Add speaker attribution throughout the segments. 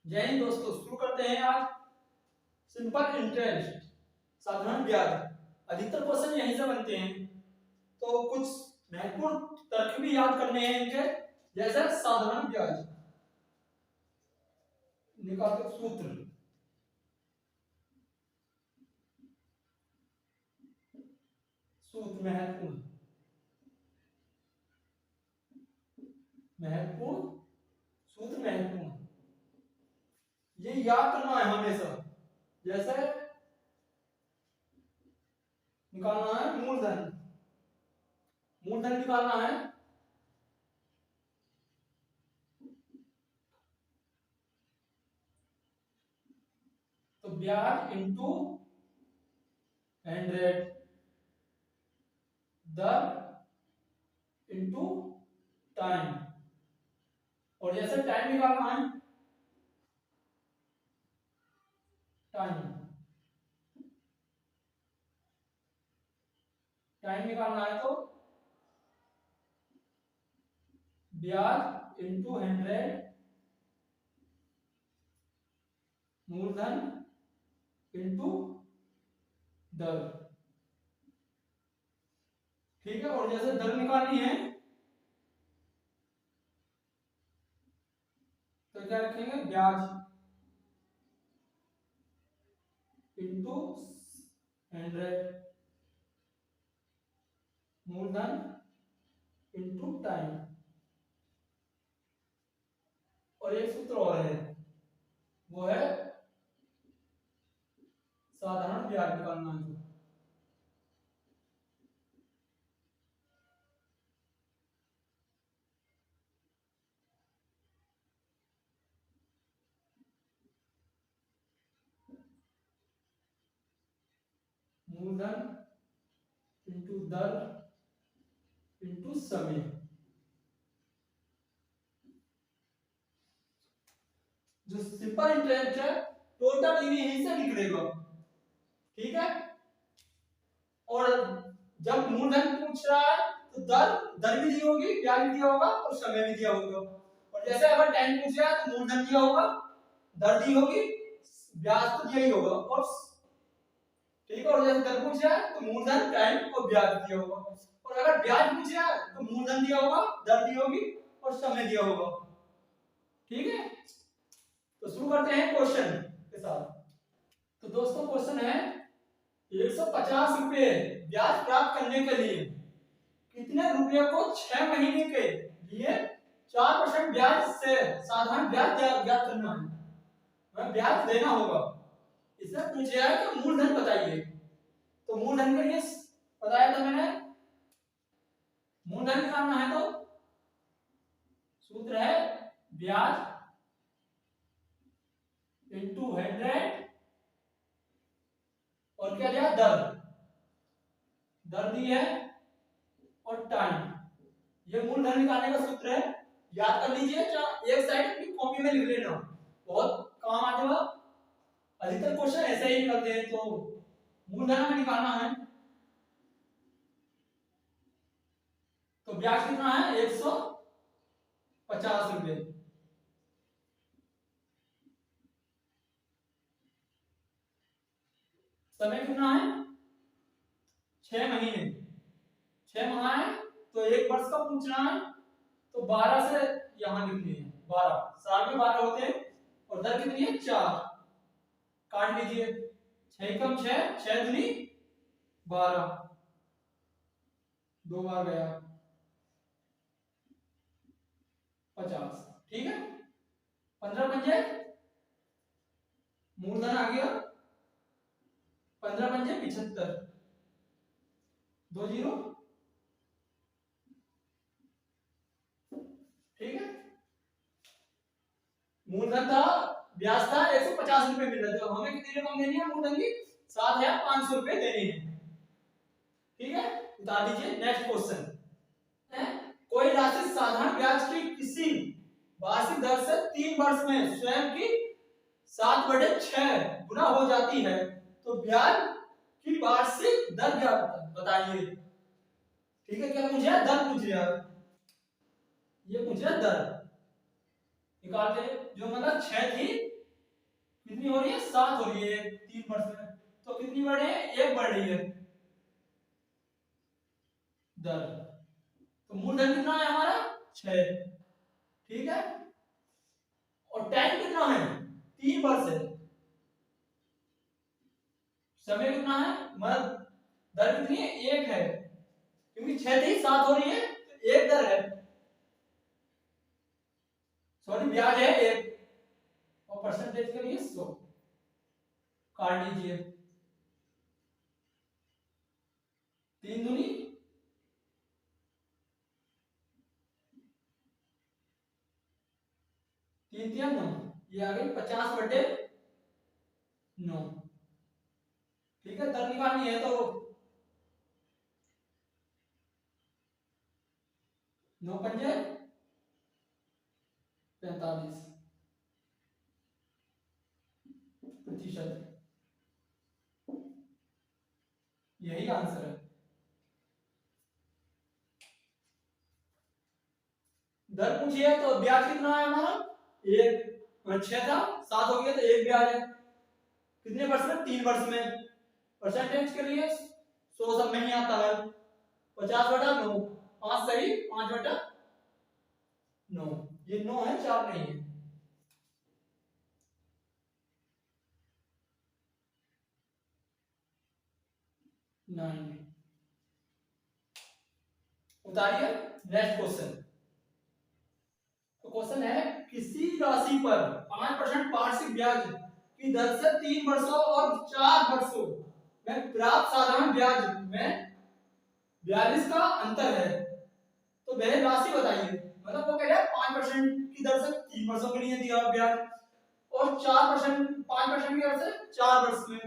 Speaker 1: जय हिंद दोस्तों, शुरू करते हैं आज सिंपल इंटरेस्ट, साधारण ब्याज। अधिकतर क्वेश्चन यहीं से बनते हैं, तो कुछ महत्वपूर्ण तर्क भी याद करने हैं इनके। जैसे साधारण ब्याज निकालते सूत्र, सूत्र महत्वपूर्ण महत्वपूर्ण सूत्र महत्वपूर्ण, ये याद करना है हमेशा। जैसे निकालना है मूलधन, मूलधन निकालना है तो ब्याज इंटू 100, दर इंटू टाइम। और जैसे टाइम निकालना है, टाइम टाइम निकालना है तो ब्याज इंटू 100 मूलधन इंटू दर। ठीक है। और जैसे दर निकालनी है तो क्या रखेंगे, ब्याज इंटू 100 मूलधन इंटू टाइम। और एक सूत्र और है, वो है साधारण ब्याज निकालना है तो मूलधन इंटू दर इंटू समय। जो सिंपल इंटरेस्ट है टोटल यहीं से निकलेगा। ठीक है। और जब मूलधन पूछ रहा है तो दर भी दी होगी, ब्याज भी दिया होगा और समय भी दिया होगा। और जैसे अगर टाइम पूछ रहा है तो मूलधन दिया होगा, दर दी होगी, ब्याज तो दिया ही होगा। और ठीक है। और जैसे दर पूछ रहा है तो मूलधन, टाइम और ब्याज दिया होगा। और अगर ब्याज पूछ रहा है तो मूलधन दिया होगा, दर दी होगी और समय दिया होगा। ठीक है। तो शुरू करते हैं क्वेश्चन के साथ। तो दोस्तों क्वेश्चन है 150 रुपए ब्याज प्राप्त करने के लिए कितने रुपए को 6 महीने के लिए 4% ब्याज से साधारण ब्याज ज्ञात करना है, हमें ब्याज देना होगा। इसमें पूछा है कि मूलधन बताइए। तो मूलधन के लिए बताया था मैंने, मूलधन निकालना है तो सूत्र है ब्याज इंटू 100 और क्या दिया, दर दी है और टाइम। ये मूलधन निकालने का सूत्र है, याद कर लीजिए। एक साइड अपनी कॉपी में लिख लेना, बहुत काम आ जाएगा। अधिकतर क्वेश्चन ऐसे ही निकलते हैं। तो मूलधन हमें निकालना है तो ब्याज कितना है, 150 रुपए। समय कितना है, 6 महीने। 6 माह है तो 1 वर्ष का पूछना है तो 12 से यहां लिखनी है। 12 साल में 12 होते हैं। और दर कितनी है, 4, काट लीजिए। 6 कम 6, 6 दूनी 12, 2 बार गया 50। ठीक है। 15 पंजे मूलधन आ गया, 15 पंजे 75, 2 जीरो। ठीक है। मूलधन था, ब्याज था 150 रुपए मिल रहा था, हमें कितनी रकम देनी है मूलधन की, 7500 रुपए देनी है। ठीक है। बता दीजिए। नेक्स्ट क्वेश्चन है, कोई राशि साधारण ब्याज की किसी वार्षिक दर से 3 वर्ष में स्वयं की 7/6 गुना हो जाती है तो ब्याज की वार्षिक दर क्या बताइए। ठीक है। क्या पूछ रहा है, दर पूछ रहा है, ये पूछ रहा है दर। निकालते, जो मतलब 6 थी कितनी हो रही है? 7 हो रही है 3 वर्ष में। तो कितनी बढ़ रही है? 1 बढ़ रही है दर। तो मूलधन कितना है हमारा? 6। ठीक है। और टाइम कितना है? 3 वर्ष है। समय कितना है? मतलब दर कितनी है? 1 है, क्योंकि 6 थी 7 हो रही है तो 1 दर है। सॉरी, ब्याज है 1 और परसेंटेज के लिए 100 काट लीजिए। 3 दूनी 3 3 9, ये आ गई 50/9। ठीक है, दर निकालनी है तो 9 पंजे 45 प्रतिशत। यही आंसर है। दर पूछी है तो ब्याज कितना है हमारा? 1। 6 था 7 हो गया तो 1 ब्याज है। कितने वर्ष में? 3 वर्ष में। परसेंटेज के लिए 100 सब में ही आता है। 50/9, 5 सही 5/9। ये 9 है, 4 नहीं है। नाइन। उतारिए नेक्स्ट क्वेश्चन। तो क्वेश्चन है, किसी राशि पर 5% वार्षिक ब्याज की दर से 3 वर्षों और 4 वर्षों में प्राप्त साधारण ब्याज में 42 का अंतर है, तो वह राशि बताइए। मतलब वो कह रहा है 5% की दर से 3 वर्षों के लिए दिया ब्याज और 4% 5% की दर से 4 वर्ष में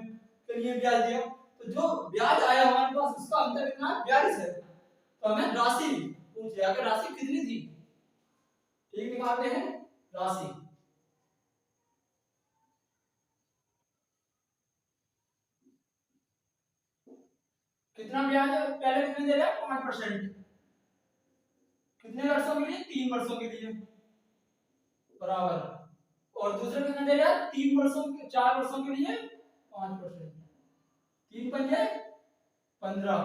Speaker 1: के लिए ब्याज दिया। तो जो ब्याज आया हमारे पास उसका अंतर कितना है? 42 है। तो हमें राशि पूछ लिया कि राशि कितनी थी। ठीक, निकालते हैं राशि। कितना ब्याज है? पहले कितने दे रहा है? 5%। कितने वर्षों के लिए? 3 वर्षों के लिए बराबर। और दूसरे कितने दे रहा है? 3 वर्षों के 4 वर्षों के लिए 5%। 3 पंजे 15,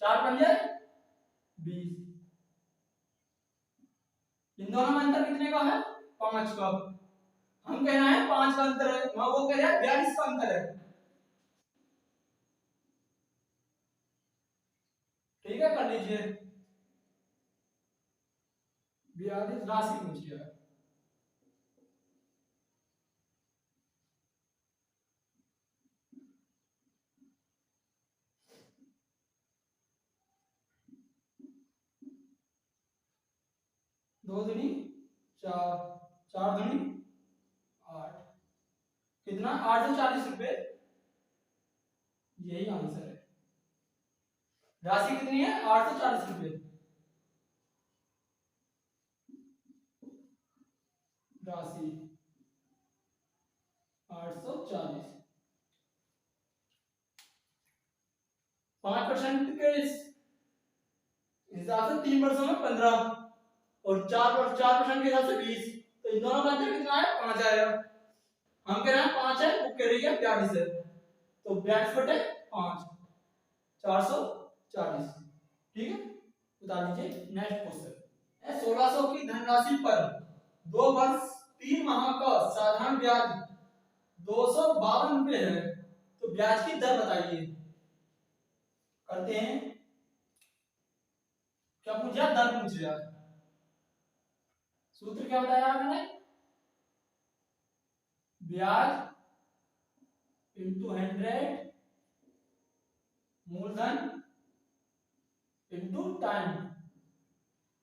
Speaker 1: 4 पंजे 20। इन दोनों में अंतर कितने का है? 5 का। हम कह रहे हैं 5 का अंतर है, वहां वो कह रहा है 42 का अंतर है। ठीक है, कर लीजिए। 42 राशि पूछिए। 2 दूनी 4, 4 दूनी 8। कितना? 840 रुपए। यही आंसर है। राशि कितनी है? 840 रुपए। राशि 840। 5% के हिसाब से 3 वर्षों में 15 और 4% के हिसाब से 20। तो इन दोनों का अंतर कितना है? 5 आएगा। हम कह रहे हैं 5 है, वो कह रही है 42 है। तो 42/5 440। ठीक है, बता दीजिए नेक्स्ट क्वेश्चन। 1600 की धनराशि पर 2 वर्ष 3 माह का साधारण ब्याज 252 रुपए है, तो ब्याज की दर बताइए। करते हैं। क्या पूछा? दर पूछ लिया। सूत्र क्या बताया मैंने? ब्याज इंटू 100 मूलधन इंटू टाइम।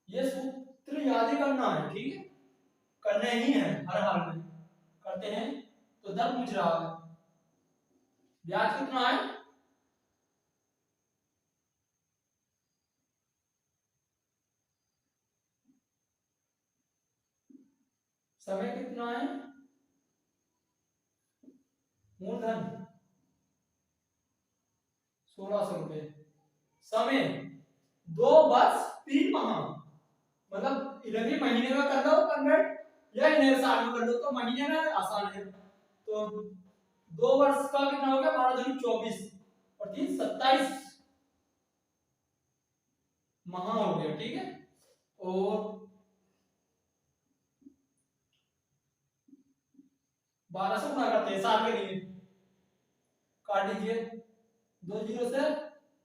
Speaker 1: ये सूत्र याद ही करना है। ठीक है, करने ही है हर हाल में। करते हैं। तो दर पूछ रहा है, ब्याज कितना है? समय कितना है? मूलधन 1600 रुपए। समय 2 वर्ष 3 माह, मतलब इधर भी महीने में कर लो कन्वर्ट या इधर साल में कर लो तो महीने में आसान है। तो 2 वर्ष का कितना हो गया, 12×24 और 3 27 माह हो गया। ठीक है, और 12 से गुणा करते हैं साल के लिए, काट दीजिए 2 जीरो से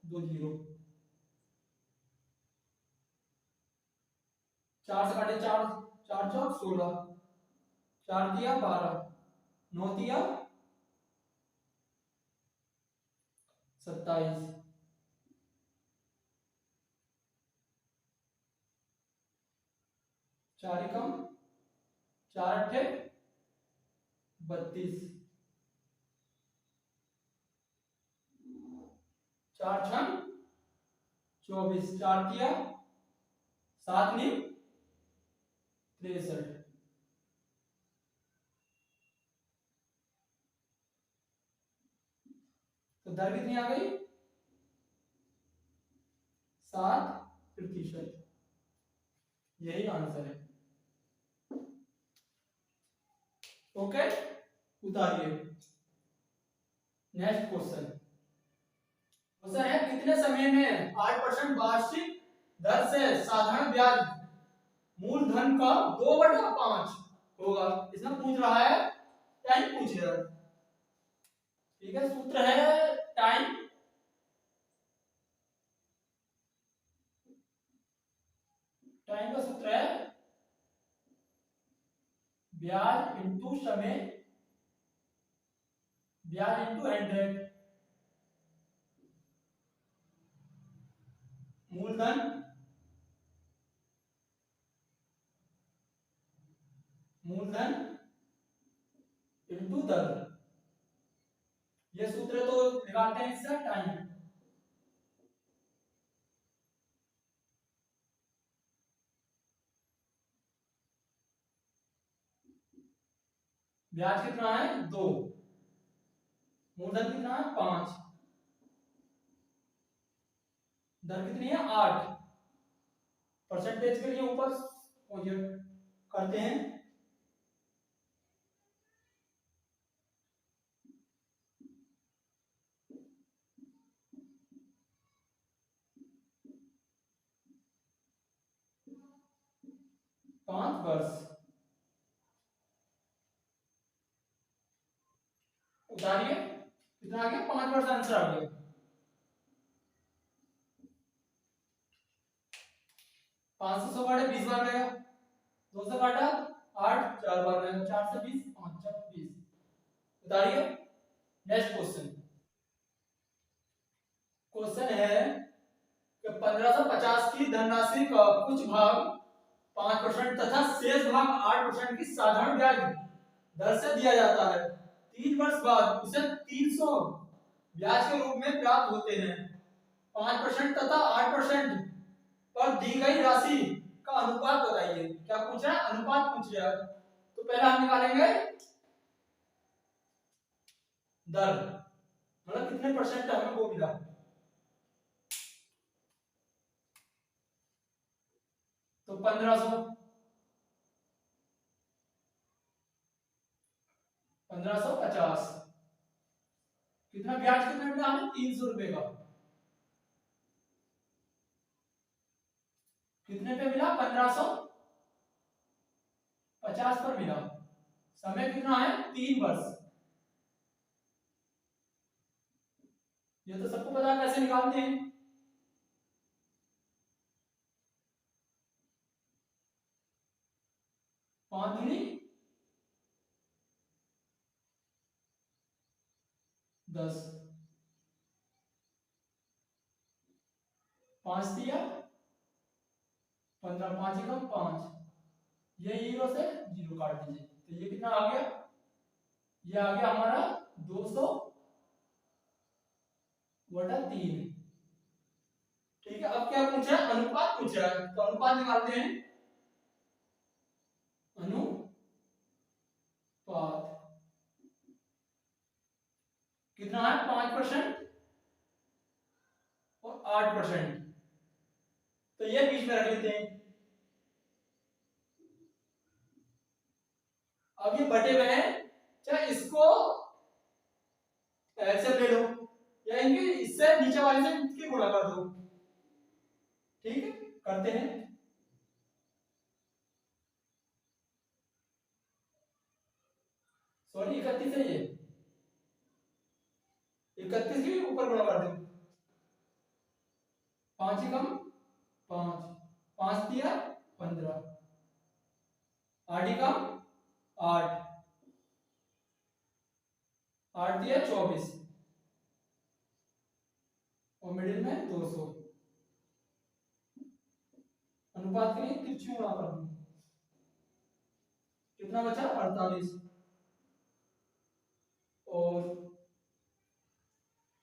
Speaker 1: 2 जीरो, 4 से काटे 4, 4 चौक 16, 4 दिया 12, 9 दिया 27, 4 एकम 4 अट्ठे 32, 4 छन 24, 4 किया 7 नी 63। तो दर कितनी आ गई, 7%। यही आंसर है। ओके, उतारिए नेक्स्ट क्वेश्चन। क्वेश्चन है कितने समय में 8% वार्षिक दर से साधारण ब्याज मूलधन का 2/5 होगा। इसमें पूछ रहा है टाइम पूछ रहा है। ठीक है, सूत्र है टाइम का सूत्र है ब्याज इंटू समय, ब्याज इंटू 100, मूलधन इंटू दर। ये सूत्र तो निकालते हैं इससे टाइम। ब्याज कितना है 2, मूलधन कितना है 5, दर कितनी है 8, परसेंटेज के लिए ऊपर करते हैं। पांच वर्ष उतारिए, कितना आ गया 5% आंसर आ गया। 5 से 100 काटे 20 बार रहेगा, 2 से काटा 8, 4 बार रहेगा, 4 से 20 5 4 20। उतारिए नेक्स्ट क्वेश्चन। क्वेश्चन है कि 1550 की धनराशि का कुछ भाग 5% तथा शेष भाग 8% की साधारण ब्याज दर से दिया जाता है। 3 वर्ष बाद उसे 300 ब्याज के रूप में प्राप्त होते हैं। 5% तथा 8% पर दी गई राशि का अनुपात बताइए। क्या पूछ रहा है, अनुपात पूछ रहा है। तो पहले हम निकालेंगे दर, मतलब कितने परसेंट हमें वो मिला। तो 1550 कितना ब्याज कितना मिला हमें 300 रुपए का। कितने पे मिला 1550 पर मिला। समय कितना है 3 वर्ष। ये तो सबको पता है कैसे निकालते हैं। 5 दूनी 10, 5 दिया 15, 5 एकम 5, ये जीरो से जीरो काट दीजिए। तो ये कितना आ गया, ये आ गया हमारा 200/3। ठीक है, अब क्या पूछा है, अनुपात पूछा है। तो अनुपात निकालते हैं। अनुपात कितना है 5% और 8%। तो ये बीच में रख लेते हैं। अब ये बटे हुए हैं, चाहे इसको इसको एलसीएम ले लो, या इनकी इससे नीचे वाले से इसकी गुणा कर दो। ठीक है, करते हैं। सॉरी 31 है ये, 31 के ऊपर गुणा कर दो। 5 ही कम 5, 5 दिया 15, 8 ही कम 8, 8 दिया 24, और मिडिल में 200। अनुपात के लिए तिरछी गुणा कर दूं, कितना बचा 48, और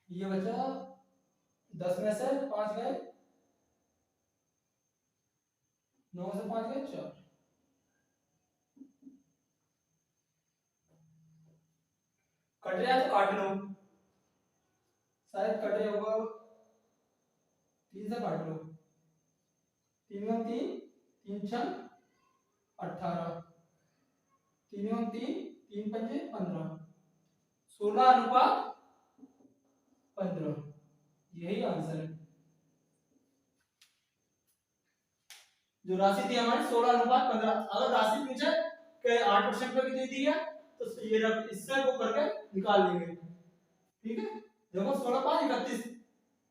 Speaker 1: ये बचा 10 में से 5 गए, 9 से 5 गए 4। कट रहा है तो काट लो, शायद कटे होगा, 3 से काट लो, 3 में 3, 3 6 18, 3 में 3, 3 पंजे 15, 16 अनुपात 15, यही आंसर है। जो राशि थी हमारी 16 अनुपात 15। अगर राशि पूछे कि 8% पे कितनी दी है, तो ये रख, इससे वो करके निकाल लेंगे। ठीक है, देखो 16 5 31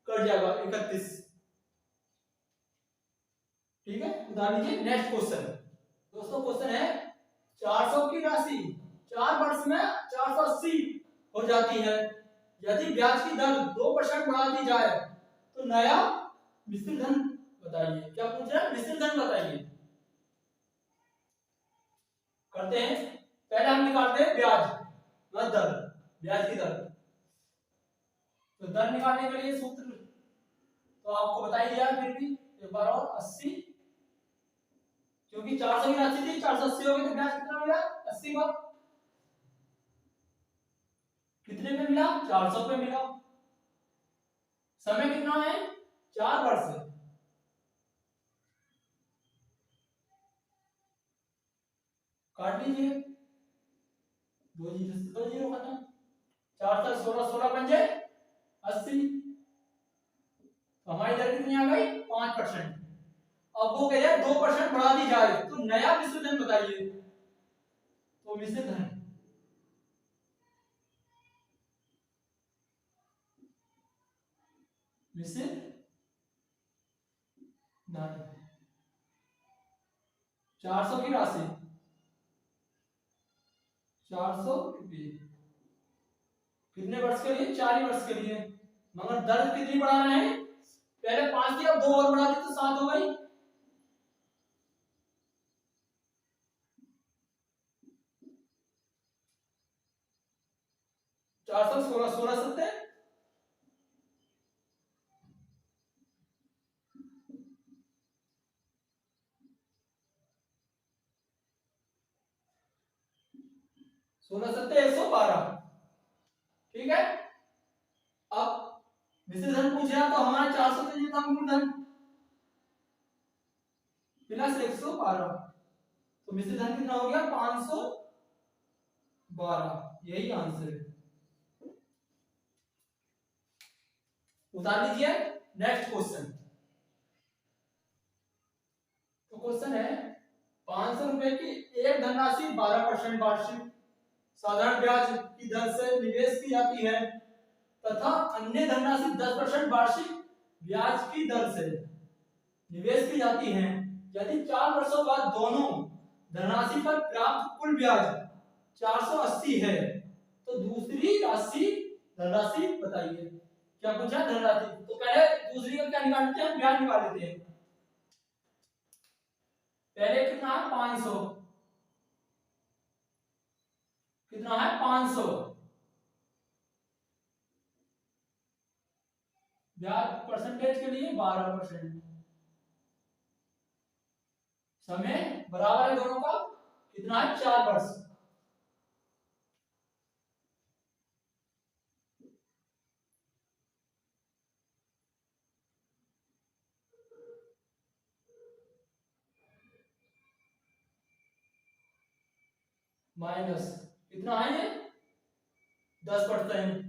Speaker 1: कट जाएगा 31। ठीक है, उतार लीजिए। नेक्स्ट क्वेश्चन दोस्तों, क्वेश्चन है 400 की राशि 4 वर्ष में 480 हो जाती है, यदि ब्याज की दर 2% बढ़ा दी जाए तो नया मिश्रित धन बताइए। क्या पूछ रहा है? मिश्रित धन बताइए। करते हैं, पहले हम निकालते हैं ब्याज, मतलब दर, ब्याज की दर। तो दर निकालने के लिए सूत्र तो आपको बता ही दिया, फिर भी एक बार और 80, क्योंकि 400 की राशि थी, 480 हो गई तो ब्याज कितना मिला 80 का। कितने पे मिला? 400 पे मिला। समय कितना है? 4 वर्ष। काट लीजिए, 2 जीरो खत्म। 4 तक 16, 16 पंजे 80, तो हमारी दर कितनी आ गई 5%। अब वो कह रहे हैं 2% बढ़ा दी जाए तो नया मिश्रित धन बताइए। तो मिश्रित धन मिश्रित धन 400 की राशि 400 कितने वर्ष के लिए? 4 वर्ष के लिए। मगर दर कितनी बढ़ा रहे हैं? पहले 5 थी, अब 2 और बढ़ा दी तो 7 हो गई। चार सौ 16, 16 सत्ते 16 सत्ते 112। ठीक है, अब मिश्रित धन पूछ रहा तो हमारा 400 तो ये था मूलधन प्लस 112, तो मिश्रित धन कितना हो गया 512, यही आंसर है। उतार लीजिए। नेक्स्ट क्वेश्चन, तो क्वेश्चन है 500 रुपए की एक धनराशि 12% वार्षिक साधारण ब्याज की दर से निवेश की जाती है तथा अन्य धनराशि 10% वार्षिक ब्याज की दर से निवेश की जाती है। यदि 4 वर्षों बाद दोनों धनराशि पर प्राप्त कुल ब्याज 480 है तो दूसरी राशि धनराशि बताइए। क्या पूछा? धनराशि। तो पहले दूसरी का क्या निकालते हैं? ब्याज निकाल लेते हैं। पहले कितना है 500, कितना है 500, ब्याज परसेंटेज के लिए 12%, समय बराबर है दोनों का, कितना है 4 वर्ष। माइनस कितना है ये 10%।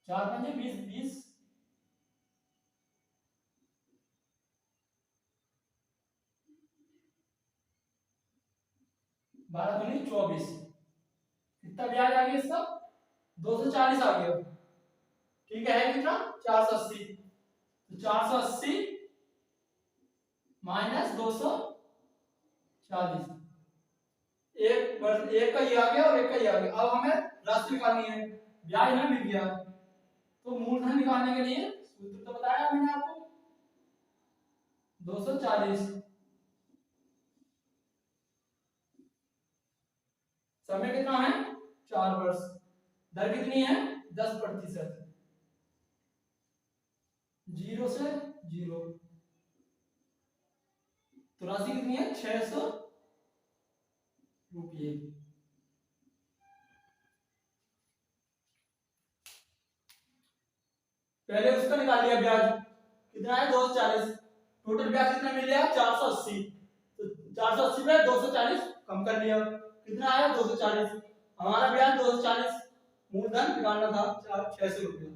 Speaker 1: 4×5 = 20, 12×24। कितना ब्याज आ गया इसका? 240 आ गया। ठीक है कितना? 480। तो 480 माइनस 240, एक का ये आ गया और एक का ये आ गया। अब हमें राशि निकालनी है। ब्याज हमें मिल गया, तो मूलधन निकालने के लिए सूत्र तो बताया मैंने आपको, 240। समय कितना है? 4 वर्ष। दर कितनी है? 10%। 0 से 0, तो राशि कितनी है? 600 रुपये। पहले उसका निकाल लिया ब्याज, कितना है? 240। टोटल ब्याज कितना मिल गया? 480। तो 480 में 240 कम कर लिया, कितना आया? 240। हमारा ब्याज 240, मूलधन निकालना था 600 रुपये।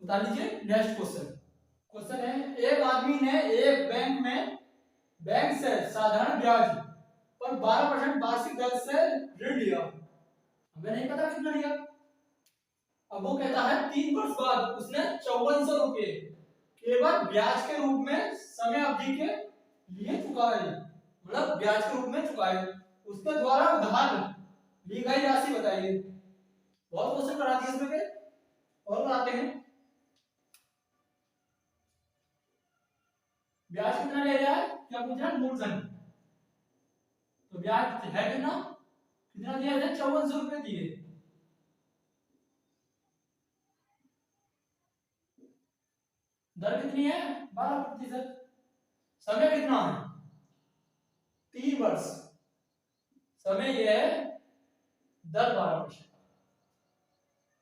Speaker 1: बता लीजिए नेक्स्ट क्वेश्चन। क्वेश्चन है, एक आदमी ने एक बैंक से साधारण ब्याज पर 12% वार्षिक दर से ऋण लिया। हमें नहीं पता कितना लिया। अब वो कहता है 3 वर्ष बाद उसने 5400 रुपये केवल ब्याज के रूप में समय अवधि के लिए चुकाए, मतलब ब्याज के रूप में चुकाए। उसके द्वारा उधार ली गई राशि बताइए। बहुत क्वेश्चन करा दिए इसमें के, और बनाते हैं। ब्याज कितना ले रहा है? क्या पूछ रहा है? मूलधन। तो ब्याज है कितना? कितना दिया है? 5400 रुपये दिए। दर कितनी है? 12%। समय कितना है? 3 वर्ष। समय ये है, दर 12%,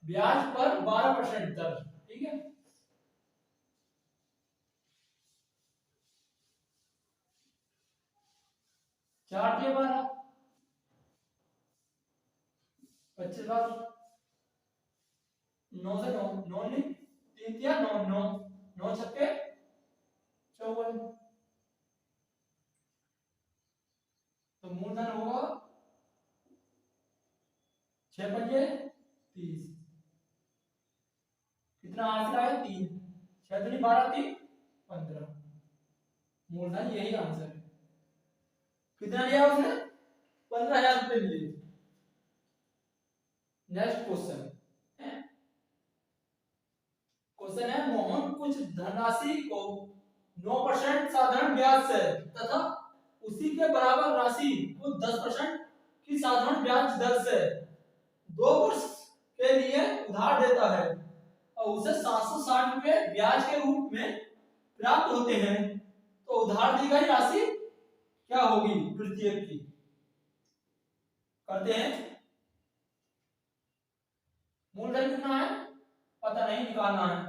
Speaker 1: ब्याज पर 12% दर। ठीक है, चार दिया 12, 25 बार 9 से 9, 9 नहीं, 3 9, 9, 9 छक्के 54। तो मूलधन होगा 6×5 = 30। कितना आंसर आया? 3। 6×3 = 12, 3 15। मूलधन यही आंसर है। कितना लिया उसने? 15,000 रुपये लिए। Next question. क्वेश्चन है, मोहन कुछ धनराशि को 9% साधारण ब्याज से तथा उसी के बराबर राशि को 10% की साधारण ब्याज दर से 2 वर्ष के लिए उधार देता है और उसे 760 रुपये ब्याज के रूप में प्राप्त होते हैं। तो उधार दी गई राशि क्या होगी प्रत्येक की? करते हैं। मूलधन कितना है? पता नहीं, निकालना है।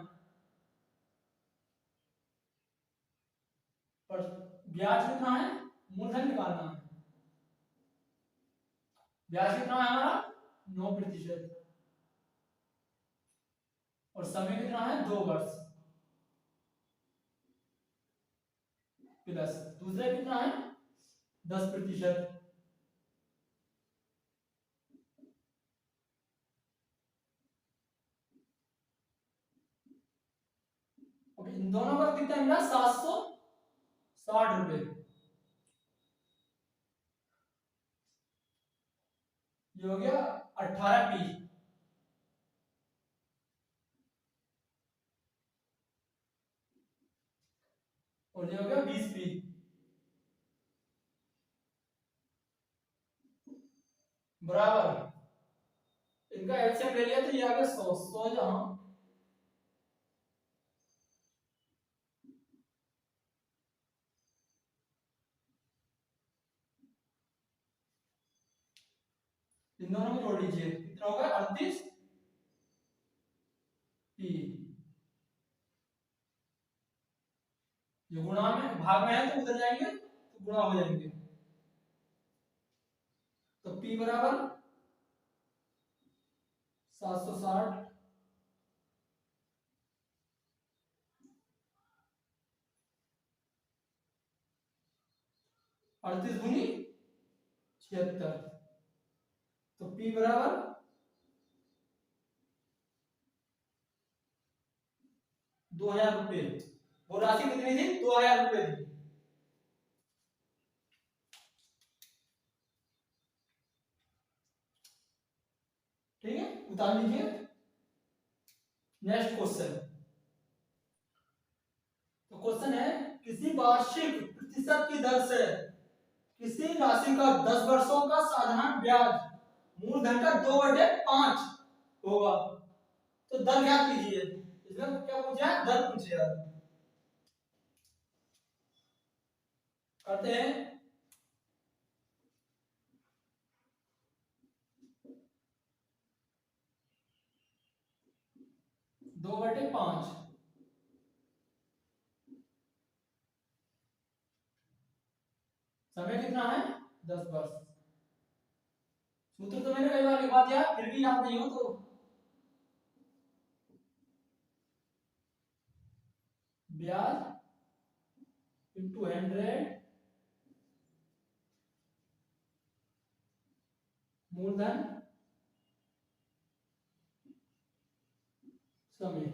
Speaker 1: पर ब्याज कितना है? मूलधन निकालना है। ब्याज कितना है हमारा? 9%। और समय कितना है? 2 वर्ष। प्लस दूसरा कितना है? 10%। इन दोनों का कितना मिला? 760 रुपये। ये हो गया 18 P। और ये हो गया 20p बराबर इनका एलसीएम ले लिया तो ये आ गया 100 जहां इन दोनों में जोड़ लीजिए कितना होगा 38p ये गुणा में भाग में है तो उधर जाएंगे तो गुणा हो जाएंगे तो p बराबर 760 38 गुनी 76 तो p बराबर 2000 रुपये वो राशि कितनी थी 2000 रुपये थी ठीक है उतार लीजिए नेक्स्ट क्वेश्चन तो क्वेश्चन है किसी वार्षिक प्रतिशत की दर से किसी राशि का 10 वर्षों का साधारण ब्याज मूलधन का 2/5 होगा तो दर ज्ञात कीजिए इसमें क्या पूछा है दर पूछे यार करते हैं दो बटे पांच समय कितना है 10 वर्ष सूत्र तो मैंने कई बार लिखवा दिया फिर भी याद नहीं हो तो ब्याज इंटू 100 मूलधन समय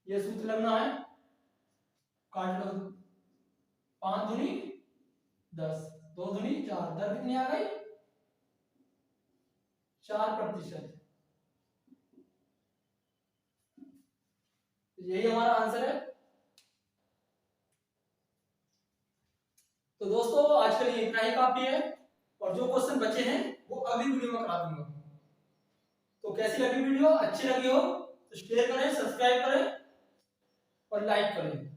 Speaker 1: ये सूत्र लगना है काट लो 5 दूनी 10 2 दूनी 4 दर कितनी आ गई 4%। यही हमारा आंसर है तो दोस्तों आज के लिए इतना ही काफी है और जो क्वेश्चन बचे हैं वो अगली वीडियो में करा दूंगा तो कैसी लगी वीडियो अच्छी लगी हो तो शेयर करें सब्सक्राइब करें और लाइक करें।